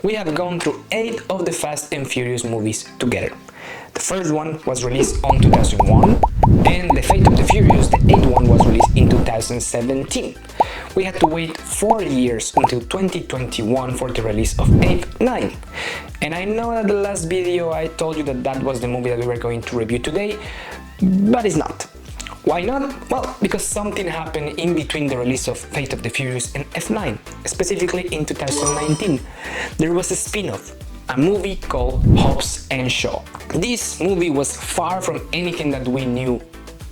we have gone through 8 of the Fast and Furious movies together. The first one was released on 2001, and The Fate of the Furious, the 8th one, was released in 2017. We had to wait 4 years until 2021 for the release of 8, 9. And I know that the last video I told you that that was the movie that we were going to review today, but it's not. Why not? Well, because something happened in between the release of Fate of the Furious and F9, specifically in 2019. There was a spin-off, a movie called Hobbs and Shaw. This movie was far from anything that we knew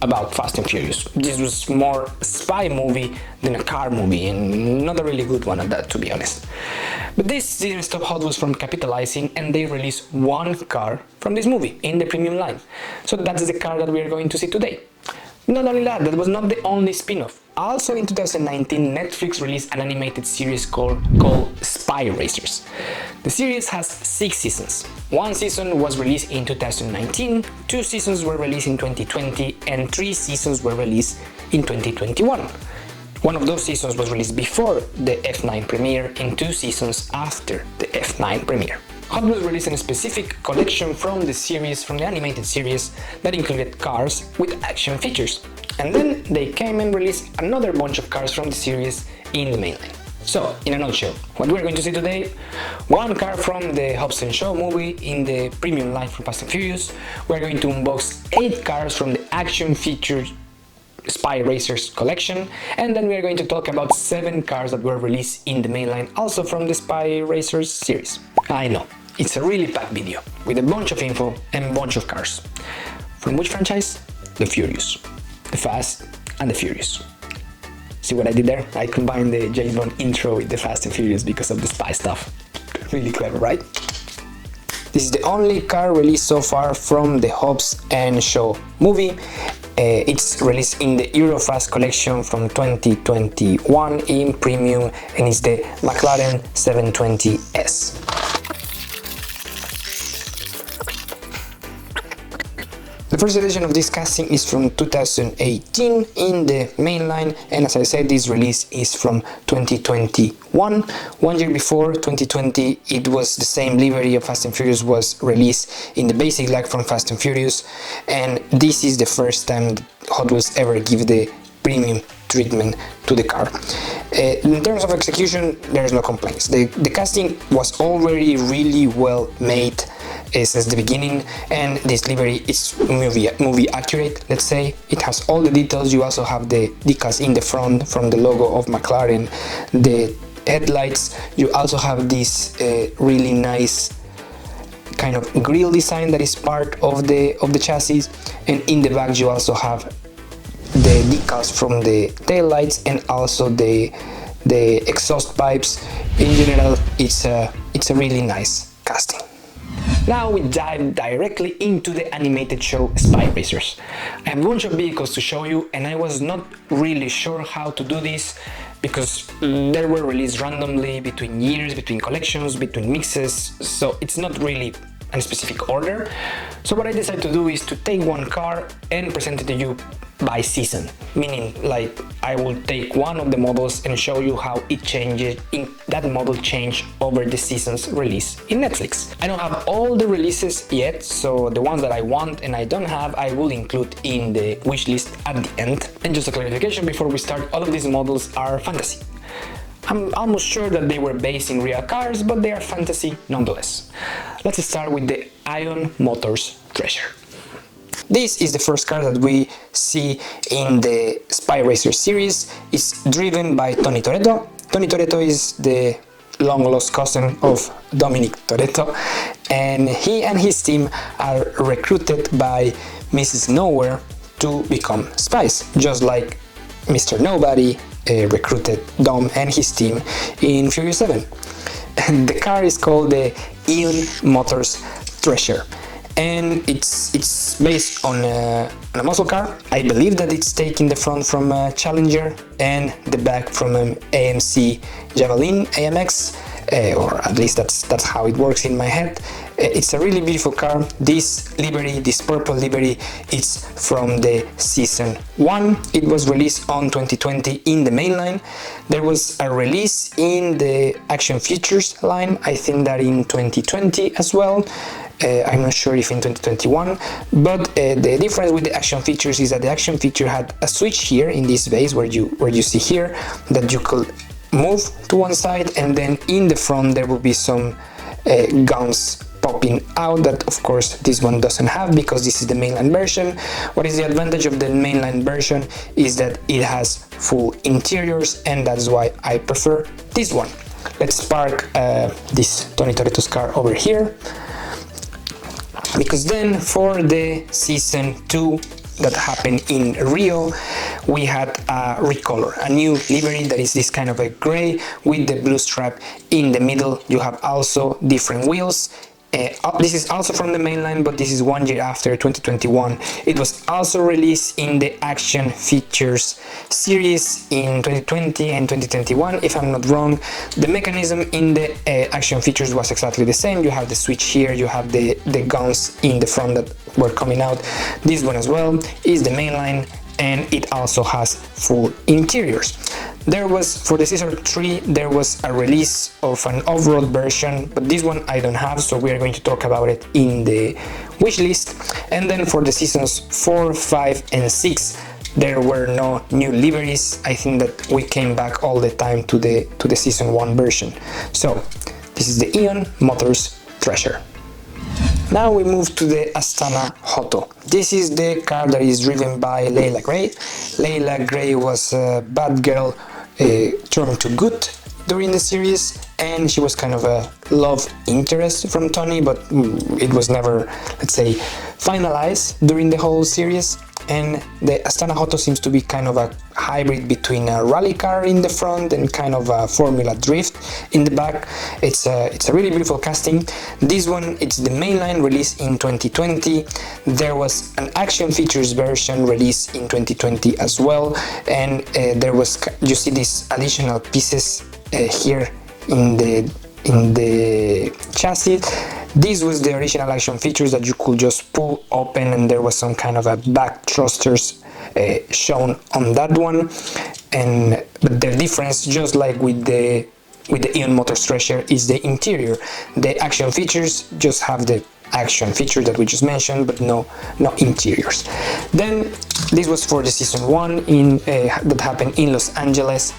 about Fast and Furious. This was more a spy movie than a car movie, and not a really good one at that, to be honest. But this didn't stop Hot Wheels from capitalizing, and they released one car from this movie in the premium line. So that's the car that we are going to see today. Not only that, that was not the only spin-off. Also in 2019, Netflix released an animated series called Spy Racers. The series has 6 seasons. 1 season was released in 2019, 2 seasons were released in 2020, and 3 seasons were released in 2021. One of those seasons was released before the F9 premiere and 2 seasons after the F9 premiere. Hot Wheels released a specific collection from the series, from the animated series, that included cars with action features. And then they came and released another bunch of cars from the series in the mainline. So, in a nutshell, what we're going to see today: one car from the Hobbs and Shaw movie in the premium line from Fast and Furious. We're going to unbox 8 cars from the action featured Spy Racers collection, and then we are going to talk about 7 cars that were released in the mainline, also from the Spy Racers series. I know, it's a really packed video, with a bunch of info and a bunch of cars. From which franchise? The Furious, the Fast and the Furious. See what I did there? I combined the James Bond intro with the Fast and Furious because of the spy stuff. Really clever, right? This is the only car released so far from the Hobbs and Shaw movie. It's released in the Eurofast collection from 2021 in premium, and it's the McLaren 720S. The first edition of this casting is from 2018 in the mainline, and as I said, this release is from 2021. 1 year before, 2020, it was the same livery of Fast and Furious was released in the basic lag from Fast and Furious, and this is the first time Hot Wheels ever give the premium treatment to the car. In terms of execution, there's no complaints. The casting was already really well made since the beginning, and this livery is movie accurate, let's say. It has all the details. You also have the decals in the front from the logo of McLaren, the headlights. You also have this really nice kind of grille design that is part of the chassis, and in the back you also have the decals from the tail lights and also the exhaust pipes. In general, it's a really nice casting. Now we dive directly into the animated show Spy Racers. I have a bunch of vehicles to show you, and I was not really sure how to do this because they were released randomly between years, between collections, between mixes, so it's not really a specific order. So what I decided to do is to take one car and present it to you by season, meaning like I will take one of the models and show you how it changes, in that model change over the season's release in Netflix. I don't have all the releases yet, so the ones that I want and I don't have I will include in the wish list at the end. And just a clarification before we start, all of these models are fantasy. I'm almost sure that they were based in real cars, but they are fantasy nonetheless. Let's start with the Ion Motors Thresher. This is the first car that we see in the Spy Racer series. It's driven by Tony Toretto. Tony Toretto is the long-lost cousin of Dominic Toretto, and he and his team are recruited by Mrs. Nowhere to become spies, just like Mr. Nobody recruited Dom and his team in Furious 7. And the car is called the Ion Motors Thresher, and it's based on a muscle car. I believe that it's taking the front from a Challenger and the back from an AMC Javelin AMX. or at least that's how it works in my head. It's a really beautiful car. This livery, this purple livery, it's from the season 1. It was released on 2020 in the mainline. There was a release in the action features line, I think that in 2020 as well. I'm not sure if in 2021, but the difference with the action features is that the action feature had a switch here in this base where you see here that you could move to one side, and then in the front there will be some guns popping out that of course this one doesn't have because this is the mainline version. What is the advantage of the mainline version is that it has full interiors, and that's why I prefer this one. Let's park this Tony Toretto's car over here, because then for the season 2 that happened in Rio, we had a recolor, a new livery that is this kind of a gray with the blue stripe in the middle. You have also different wheels. This is also from the mainline, but this is 1 year after, 2021. It was also released in the action features series in 2020 and 2021, if I'm not wrong. The mechanism in the action features was exactly the same. You have the switch here, you have the guns in the front that were coming out. This one as well is the mainline, and it also has full interiors. There was, for the season 3, there was a release of an off-road version, but this one I don't have, so we are going to talk about it in the wish list. And then for the seasons 4, 5 and 6, there were no new liveries. I think that we came back all the time to the season 1 version. So this is the Ion Motors Thresher. Now we move to the Astana Hotto. This is the car that is driven by Leila Grey. Leila Grey was a bad girl turned to good during the series, and she was kind of a love interest from Tony, but it was never, let's say, finalized during the whole series. And the Astana Hotto seems to be kind of a hybrid between a rally car in the front and kind of a Formula Drift in the back. It's a really beautiful casting. This one, it's the mainline released in 2020. There was an action features version released in 2020 as well, and there was, you see these additional pieces here in the chassis. This was the original action features that you could just pull open, and there was some kind of a back thrusters shown on that one. But the difference, just like with the Ion Motors Thresher, is the interior. The action features just have the action feature that we just mentioned, but no interiors. Then this was for the season 1 that happened in Los Angeles,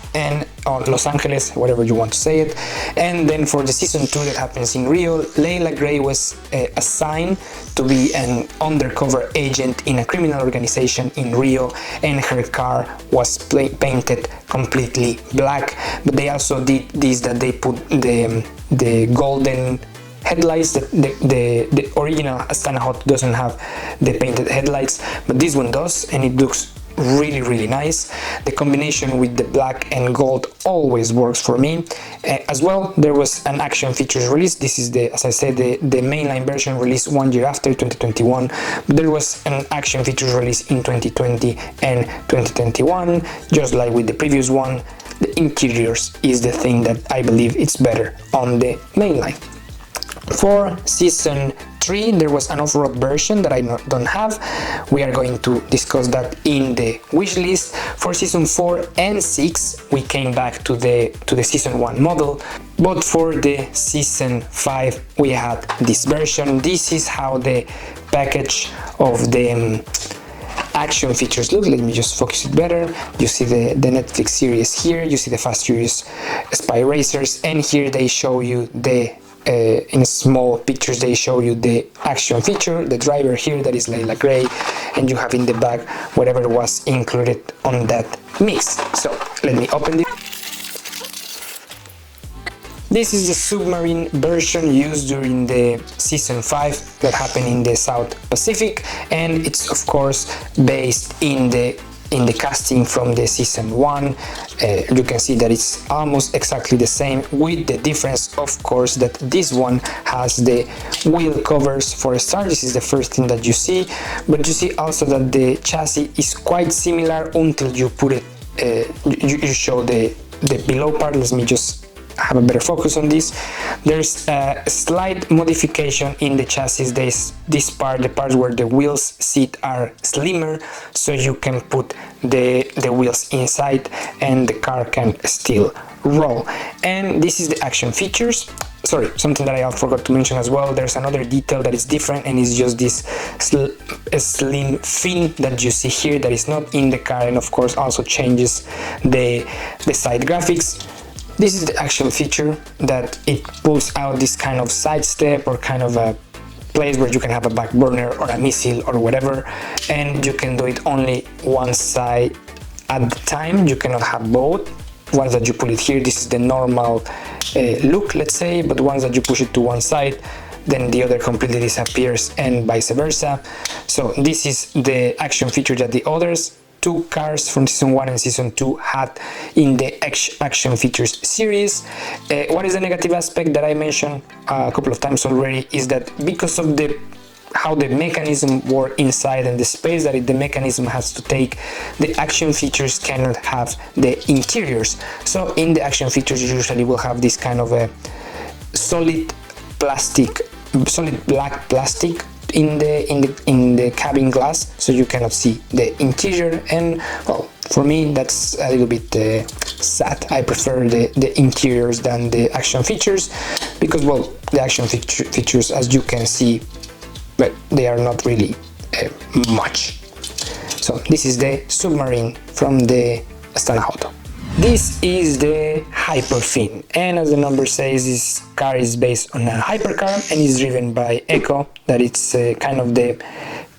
whatever you want to say it. And then for the season 2 that happens in Rio, Leila Grey was assigned to be an undercover agent in a criminal organization in Rio, and her car was painted completely black. But they also did this, that they put the golden headlights. The original Astana Hotto doesn't have the painted headlights, but this one does, and it looks really nice. The combination with the black and gold always works for me. As well, there was an action features release. This is as I said, the mainline version released 1 year after, 2021. But there was an action features release in 2020 and 2021, just like with the previous one. The interiors is the thing that I believe it's better on the mainline. For season 3, there was an off-road version that I don't have. We are going to discuss that in the wish list. For season 4 and 6, we came back to the season 1 model, but for the season 5, we had this version. This is how the package of the action features look. Let me just focus it better. You see the Netflix series here, you see the Fast Furious Spy Racers, and here they show you in small pictures they show you the action feature, the driver here, that is Leila Grey, and you have in the back whatever was included on that mix. So let me open this. This is the submarine version used during the season 5 that happened in the South Pacific, and it's of course based in the casting from the season 1. You can see that it's almost exactly the same, with the difference of course that this one has the wheel covers for a start. This is the first thing that you see, but you see also that the chassis is quite similar until you put it, you show the below part. Let me just have a better focus on this. There's a slight modification in the chassis. There's this part, the parts where the wheels sit are slimmer, so you can put the wheels inside and the car can still roll. And this is the action features. Sorry, something that I forgot to mention as well, there's another detail that is different, and it's just this slim fin that you see here that is not in the car, and of course also changes the side graphics. This is the actual feature that it pulls out this kind of side step or kind of a place where you can have a back burner or a missile or whatever, and you can do it only one side at the time. You cannot have both. Once that you pull it here, this is the normal look, let's say, but once that you push it to one side, then the other completely disappears, and vice versa. So this is the action feature that the others two cars from season 1 and season 2 had in the action features series. What is the negative aspect that I mentioned a couple of times already is that because of how the mechanism works inside and the space that the mechanism has to take, the action features cannot have the interiors. So in the action features you usually will have this kind of a solid black plastic in the cabin glass, so you cannot see the interior. And well, for me that's a little bit sad. I prefer the interiors than the action features, because well, the action features, as you can see, but they are not really much. So this is the submarine from the Astana Hotto. This is the Hyperfin, and as the number says, this car is based on a hypercar and is driven by Echo, that it's kind of the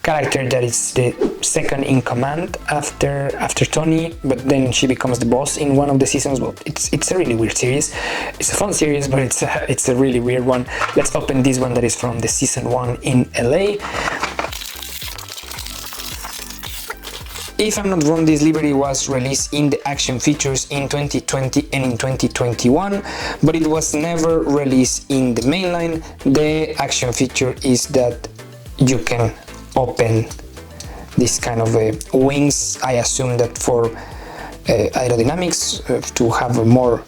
character that is the second in command after Tony, but then she becomes the boss in one of the seasons. Well, it's a really weird series. It's a fun series, but it's a really weird one. Let's open this one that is from the season 1 in LA. If I'm not wrong, this livery was released in the action features in 2020 and in 2021, but it was never released in the mainline. The action feature is that you can open this kind of wings. I assume that for aerodynamics, to have a more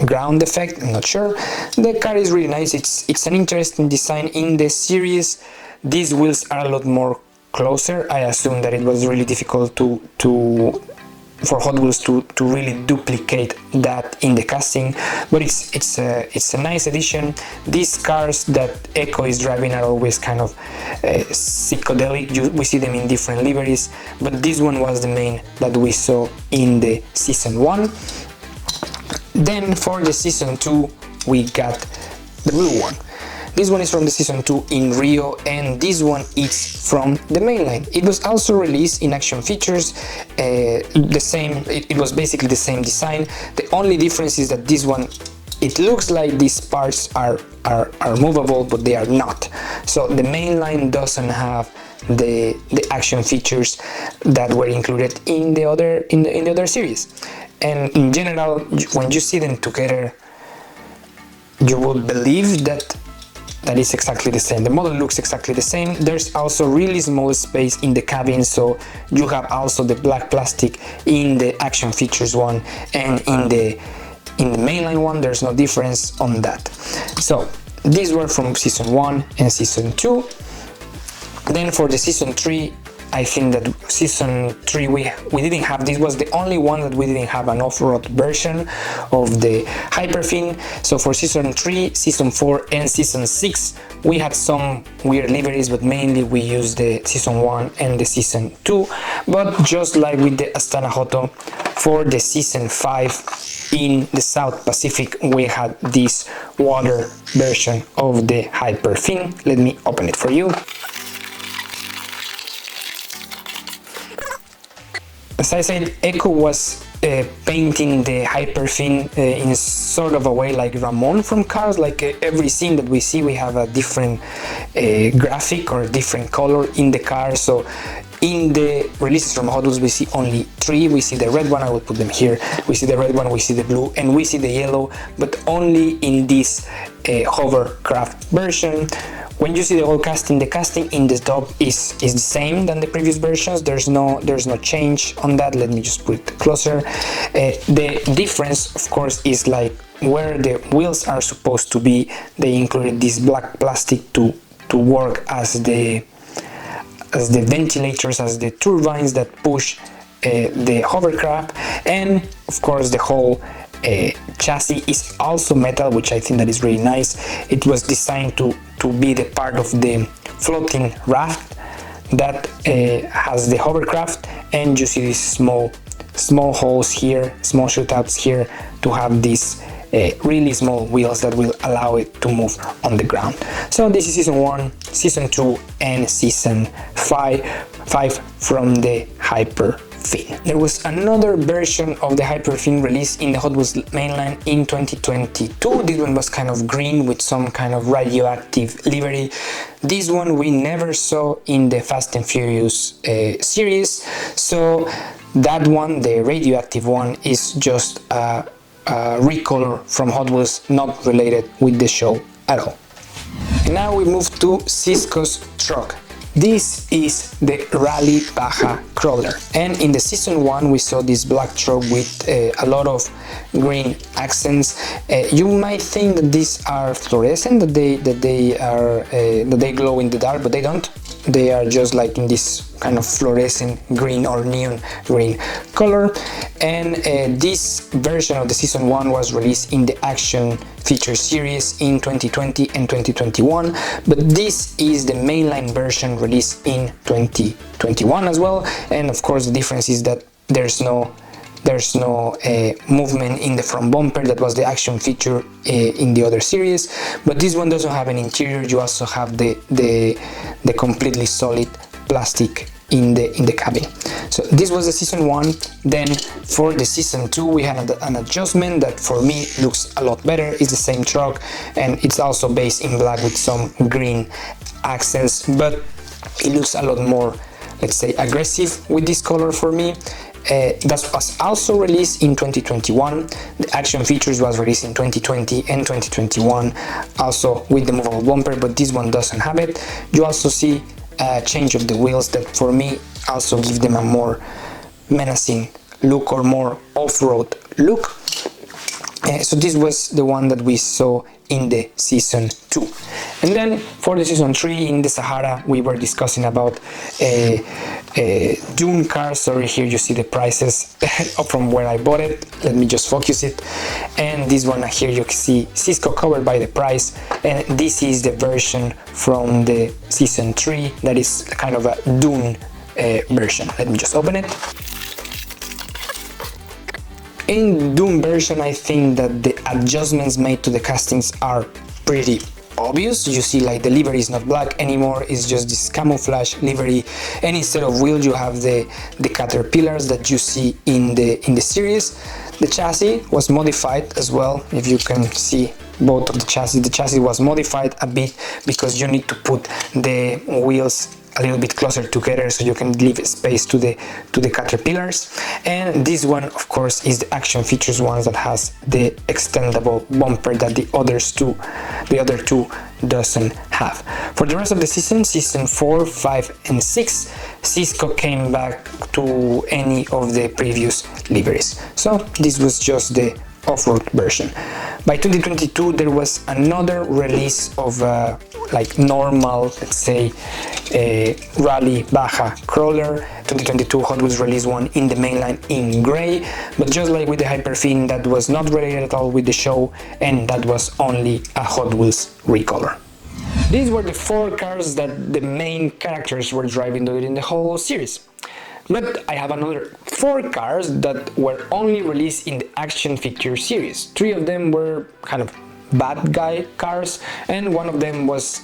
ground effect, I'm not sure. The car is really nice. It's an interesting design in the series. These wheels are a lot more closer. I assume that it was really difficult for Hot Wheels to really duplicate that in the casting, but it's a nice addition. These cars that Echo is driving are always kind of psychedelic. We see them in different liveries, but this one was the main that we saw in the season 1. Then for the season 2 we got the blue one. This one is from the season 2 in Rio, and this one is from the mainline. It was also released in action features, the same. It was basically the same design. The only difference is that this one, it looks like these parts are movable, but they are not. So the mainline doesn't have the action features that were included in the other series. And in general, when you see them together, you will believe that is exactly the same. The model looks exactly the same. There's also really small space in the cabin, so you have also the black plastic in the action features one, and in the mainline one there's no difference on that. So these were from season 1 and season 2. Then for the season 3, I think that season 3 we didn't have. This was the only one that we didn't have an off-road version of the Hyperfin. So for season 3, season 4 and season 6 we had some weird liveries, but mainly we used the season 1 and the season 2. But just like with the Astana Hotto, for the season 5 in the South Pacific we had this water version of the Hyperfin. Let me open it for you. As I said, Echo was painting the Hyperfin in sort of a way like Ramon from Cars. Like every scene that we see, we have a different graphic or a different color in the car. So in the releases from Hot Wheels we see only 3. We see the red one, I will put them here. We see the red one, we see the blue, and we see the yellow, but only in this hovercraft version. When you see the whole casting, the casting in the top is the same than the previous versions. There's no change on that. Let me just put it closer. The difference, of course, is like where the wheels are supposed to be. They included this black plastic to work as the ventilators, as the turbines that push the hovercraft, and of course the whole chassis is also metal, which I think that is really nice. It was designed to be the part of the floating raft that has the hovercraft, and you see these small holes here, small shootouts here to have these really small wheels that will allow it to move on the ground. So this is season 1, season 2 and season 5 from the Hyperfin. There was another version of the Hyperfin released in the Hot Wheels mainline in 2022. This one was kind of green with some kind of radioactive livery. This one we never saw in the Fast and Furious series, so that one, the radioactive one, is just a recolor from Hot Wheels, not related with the show at all. And now we move to Cisco's truck. This is the Rally Baja Crawler, and in the season 1 we saw this black truck with a lot of green accents. You might think that these are fluorescent, that they glow in the dark, but they don't. They are just like in this kind of fluorescent green or neon green color. And this version of the season 1 was released in the action feature series in 2020 and 2021, but this is the mainline version released in 2021 as well. And of course the difference is that there's no movement in the front bumper. That was the action feature in the other series, but this one doesn't have an interior. You also have the completely solid plastic in the cabin. So this was the season 1. Then for the season 2 we had an adjustment that for me looks a lot better. It's the same truck and it's also based in black with some green accents, but it looks a lot more, let's say, aggressive with this color for me. That was also released in 2021. The action features was released in 2020 and 2021, also with the movable bumper, but this one doesn't have it. You also see a change of the wheels that for me also give them a more menacing look or more off-road look. So this was the one that we saw in the season 2. And then for the season 3 in the Sahara we were discussing about Dune cars. Sorry, here you see the prices from where I bought it. Let me just focus it. And this one here you can see Cisco covered by the price, and this is the version from the season 3 that is kind of a Dune version. Let me just open it. In Dune version, I think that the adjustments made to the castings are pretty obvious. You see, like, the livery is not black anymore, it's just this camouflage livery, and instead of wheels you have the caterpillars that you see in the series. The chassis was modified as well. If you can see both of the chassis was modified a bit because you need to put the wheels a little bit closer together so you can leave space to the caterpillars. And this one, of course, is the action features one that has the extendable bumper that the other two doesn't have. For the rest of the season 4, 5 and 6, Cisco came back to any of the previous liveries, so this was just the off-road version. By 2022 there was another release of like normal, let's say, Rally Baja Crawler. 2022 Hot Wheels released one in the mainline in gray, but just like with the Hyperfin, that was not related at all with the show, and that was only a Hot Wheels recolor. These were the 4 cars that the main characters were driving during the whole series. But I have another 4 cars that were only released in the action figure series. 3 of them were kind of bad guy cars, and one of them was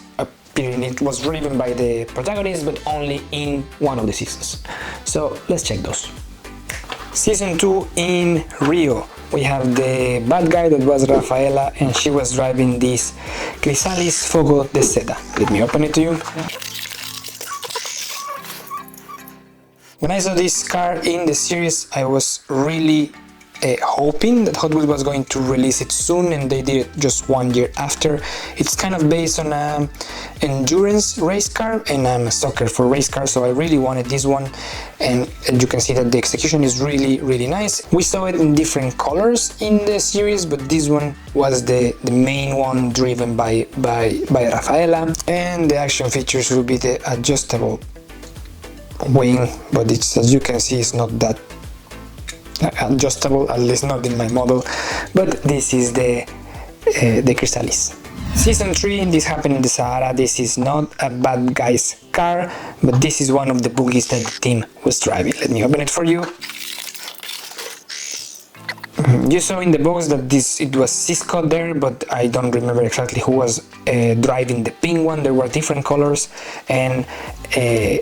driven by the protagonist, but only in one of the seasons. So let's check those. Season 2 in Rio. We have the bad guy that was Rafaela, and she was driving this Krysalys Fogo de Seda. Let me open it to you. When I saw this car in the series, I was really hoping that Hot Wheels was going to release it soon, and they did it just 1 year after. It's kind of based on an endurance race car, and I'm a sucker for race cars, so I really wanted this one. And you can see that the execution is really nice. We saw it in different colors in the series, but this one was the main one, driven by Rafaela. And the action features will be the adjustable wing, but it's, as you can see, it's not that adjustable, at least not in my model. But this is the Krysalys. Season 3, this happened in the Sahara. This is not a bad guy's car, but this is one of the buggies that the team was driving. Let me open it for you. You saw in the box that it was Cisco there, but I don't remember exactly who was driving the pink one. There were different colors, and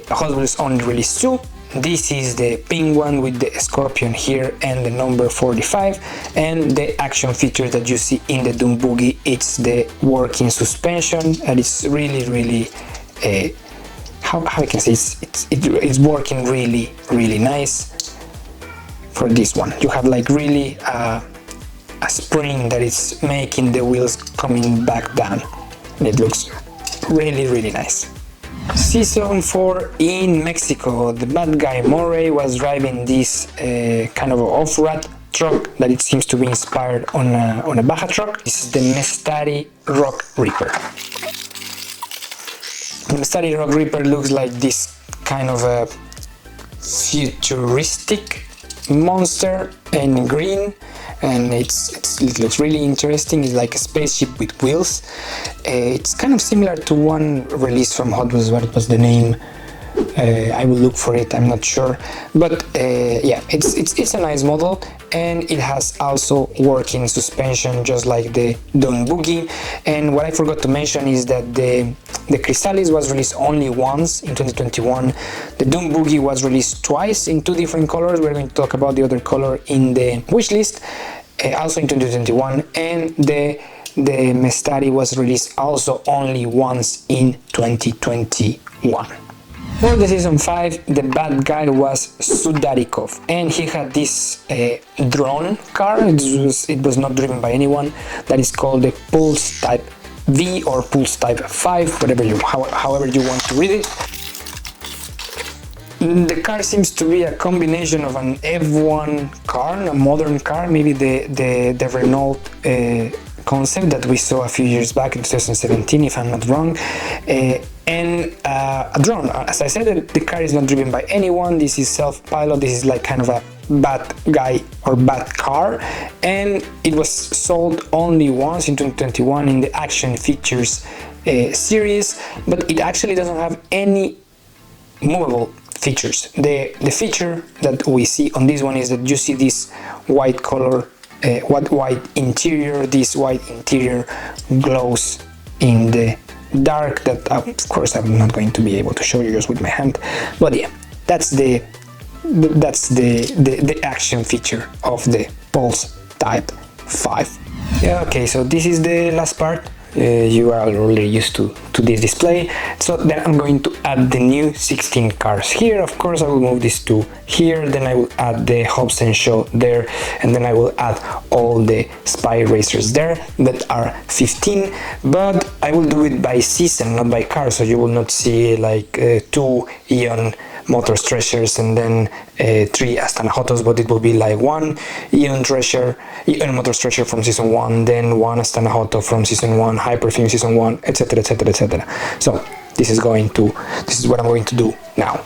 Hot Wheels only released 2. This is the pink one with the scorpion here and the number 45, and the action feature that you see in the Dune Buggy, it's the working suspension, and it's really how I can say it's working really nice. For this one, you have like really a spring that is making the wheels coming back down, and it looks really nice. Season 4 in Mexico, the bad guy Moray was driving this kind of off-road truck that it seems to be inspired on a Baja truck. This is the Mestari Rockripper. The Mestari Rockripper looks like this kind of a futuristic monster in green, and it looks really interesting. It's like a spaceship with wheels. It's kind of similar to one release from Hot Wheels. What was the name? I will look for it, I'm not sure, but yeah, it's a nice model, and it has also working suspension just like the Dune Buggy. And what I forgot to mention is that the Krysalys was released only once in 2021. The Dune Buggy was released twice in 2 different colors. We're going to talk about the other color in the wish list, also in 2021, and the Mestari was released also only once in 2021. For the season 5, the bad guy was Sudarikov, and he had this drone car. It was not driven by anyone. That is called the Pulse Type V or Pulse Type 5, however you want to read it. The car seems to be a combination of an F1 car, a modern car, maybe the Renault concept that we saw a few years back in 2017, if I'm not wrong, and a drone. As I said, the car is not driven by anyone. This is self-pilot. This is like kind of a bad guy or bad car, and it was sold only once in 2021 in the action features series, but it actually doesn't have any movable features. The feature that we see on this one is that you see this white color, white interior. This white interior glows in the dark. That of course I'm not going to be able to show you just with my hand, but yeah, that's the action feature of the Pulse Type 5. Yeah, okay, so this is the last part. You are already used to this display, so then I'm going to add the new 16 cars here. Of course I will move this to here, then I will add the Hobbs and Show there, and then I will add all the spy racers there that are 15, but I will do it by season, not by car, so you will not see like 2 Eon Motors Threshers and then 3 Astana Hottos, but it will be like 1 Eon Motors Thresher from season 1, then 1 Astana Hotto from season 1, Hyperfin season 1, etc. So this is what I'm going to do now.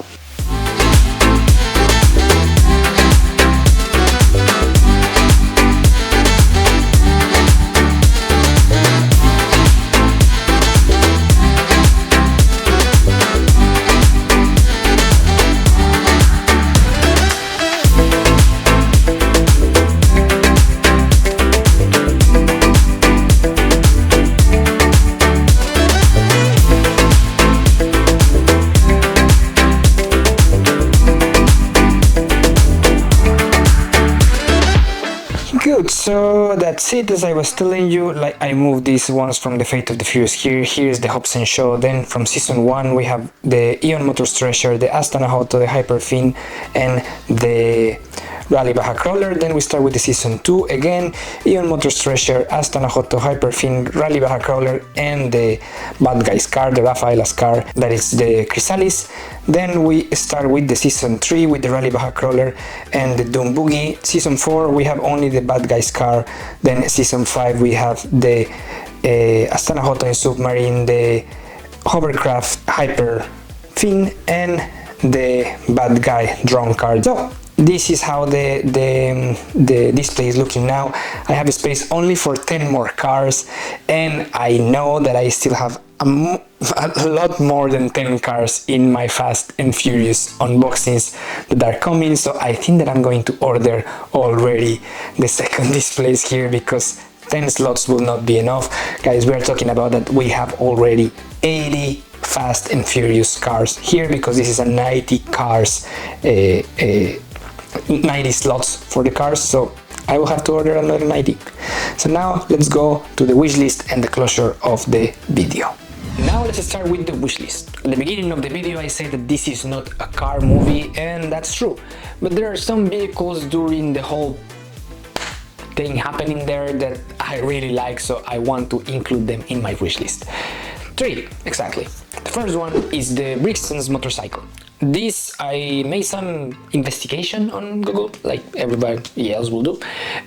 So that's it. As I was telling you, like I moved these ones from the Fate of the Furious here. Here's the Hobbs and Show. Then from season 1 we have the Eon Motors Thresher, the Astana Hotto, the Hyperfin, and the Rally Baja Crawler. Then we start with the Season 2 again, Ion Motors Thresher, Astana Hotto, Hyperfin, Rally Baja Crawler, and the bad guy's car, the Rafaela's car, that is the Krysalys. Then we start with the Season 3 with the Rally Baja Crawler and the Dune Buggy. Season 4 we have only the bad guy's car. Then Season 5 we have the Astana Hotto and Submarine, the hovercraft Hyperfin, and the bad guy drone car. So this is how the display is looking now. I have a space only for 10 more cars, and I know that I still have a lot more than 10 cars in my Fast and Furious unboxings that are coming, so I think that I'm going to order already the second displays here, because 10 slots will not be enough. Guys, we are talking about that we have already 80 Fast and Furious cars here, because this is a 90 cars 90 slots for the cars, so I will have to order another 90. So now let's go to the wish list and the closure of the video. Now let's start with the wish list. At the beginning of the video I said that this is not a car movie, and that's true, but there are some vehicles during the whole thing happening there that I really like, so I want to include them in my wish list. 3 exactly. The first one is the Brixton's motorcycle. This, I made some investigation on Google, like everybody else will do,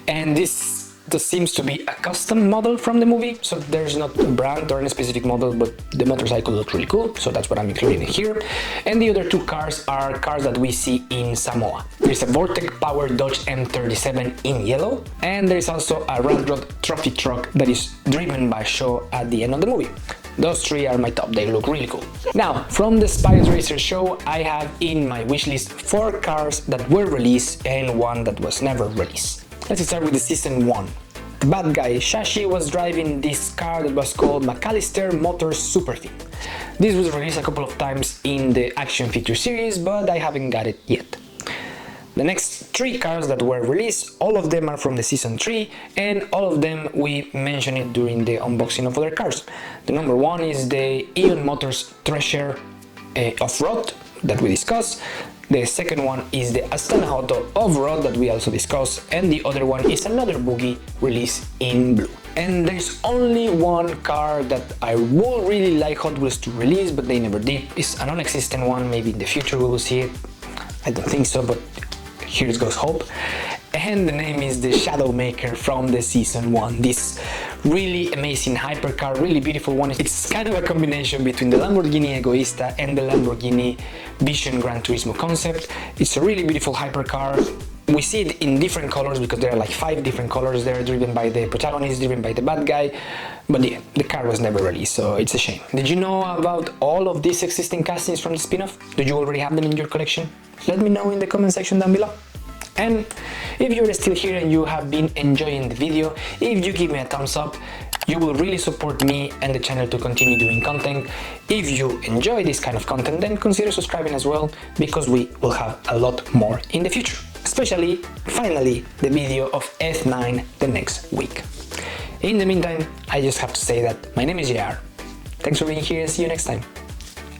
and this seems to be a custom model from the movie, so there's not a brand or any specific model, but the motorcycle looks really cool, so that's what I'm including here. And the other 2 cars are cars that we see in Samoa. There's a Vortec powered Dodge M37 in yellow, and there is also a Rat Rod trophy truck that is driven by Shaw at the end of the movie. Those 3 are my top, they look really cool. Now, from the Spinoffs Racer show, I have in my wishlist 4 cars that were released and 1 that was never released. Let's start with the Season 1. The bad guy Shashi was driving this car that was called McAllister Motors Superfin. This was released a couple of times in the action figure series, but I haven't got it yet. The next 3 cars that were released, all of them are from the Season 3, and all of them we mentioned it during the unboxing of other cars. The number 1 is the Ion Motors Thresher Off-Road that we discussed. The second one is the Astana Hotto Off-Road that we also discussed, and the other one is another buggy released in blue. And there's only 1 car that I would really like Hot Wheels to release, but they never did. It's a non-existent one, maybe in the future we will see it. I don't think so, but here goes hope. And the name is the Shadow Maker from the Season 1. This really amazing hypercar, really beautiful one. It's kind of a combination between the Lamborghini Egoista and the Lamborghini Vision Gran Turismo concept. It's a really beautiful hypercar. We see it in different colors because there are like 5 different colors there, driven by the protagonist, driven by the bad guy. But yeah, the car was never released, so it's a shame. Did you know about all of these existing castings from the spin-off? Do you already have them in your collection? Let me know in the comment section down below. And if you're still here and you have been enjoying the video, if you give me a thumbs up, you will really support me and the channel to continue doing content. If you enjoy this kind of content, then consider subscribing as well, because we will have a lot more in the future. Especially, finally, the video of F9 the next week. In the meantime, I just have to say that my name is JR. Thanks for being here and see you next time.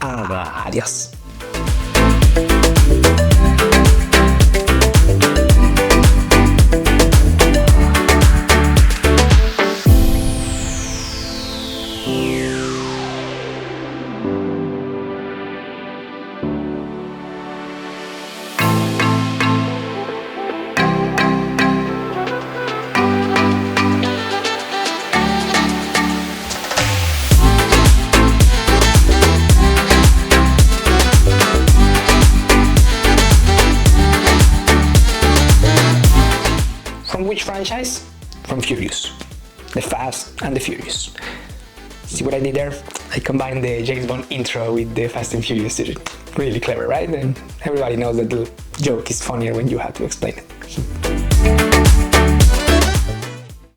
Adios. Which franchise? From Furious. The Fast and the Furious. See what I did there? I combined the James Bond intro with the Fast and Furious series. Really clever, right? And everybody knows that the joke is funnier when you have to explain it.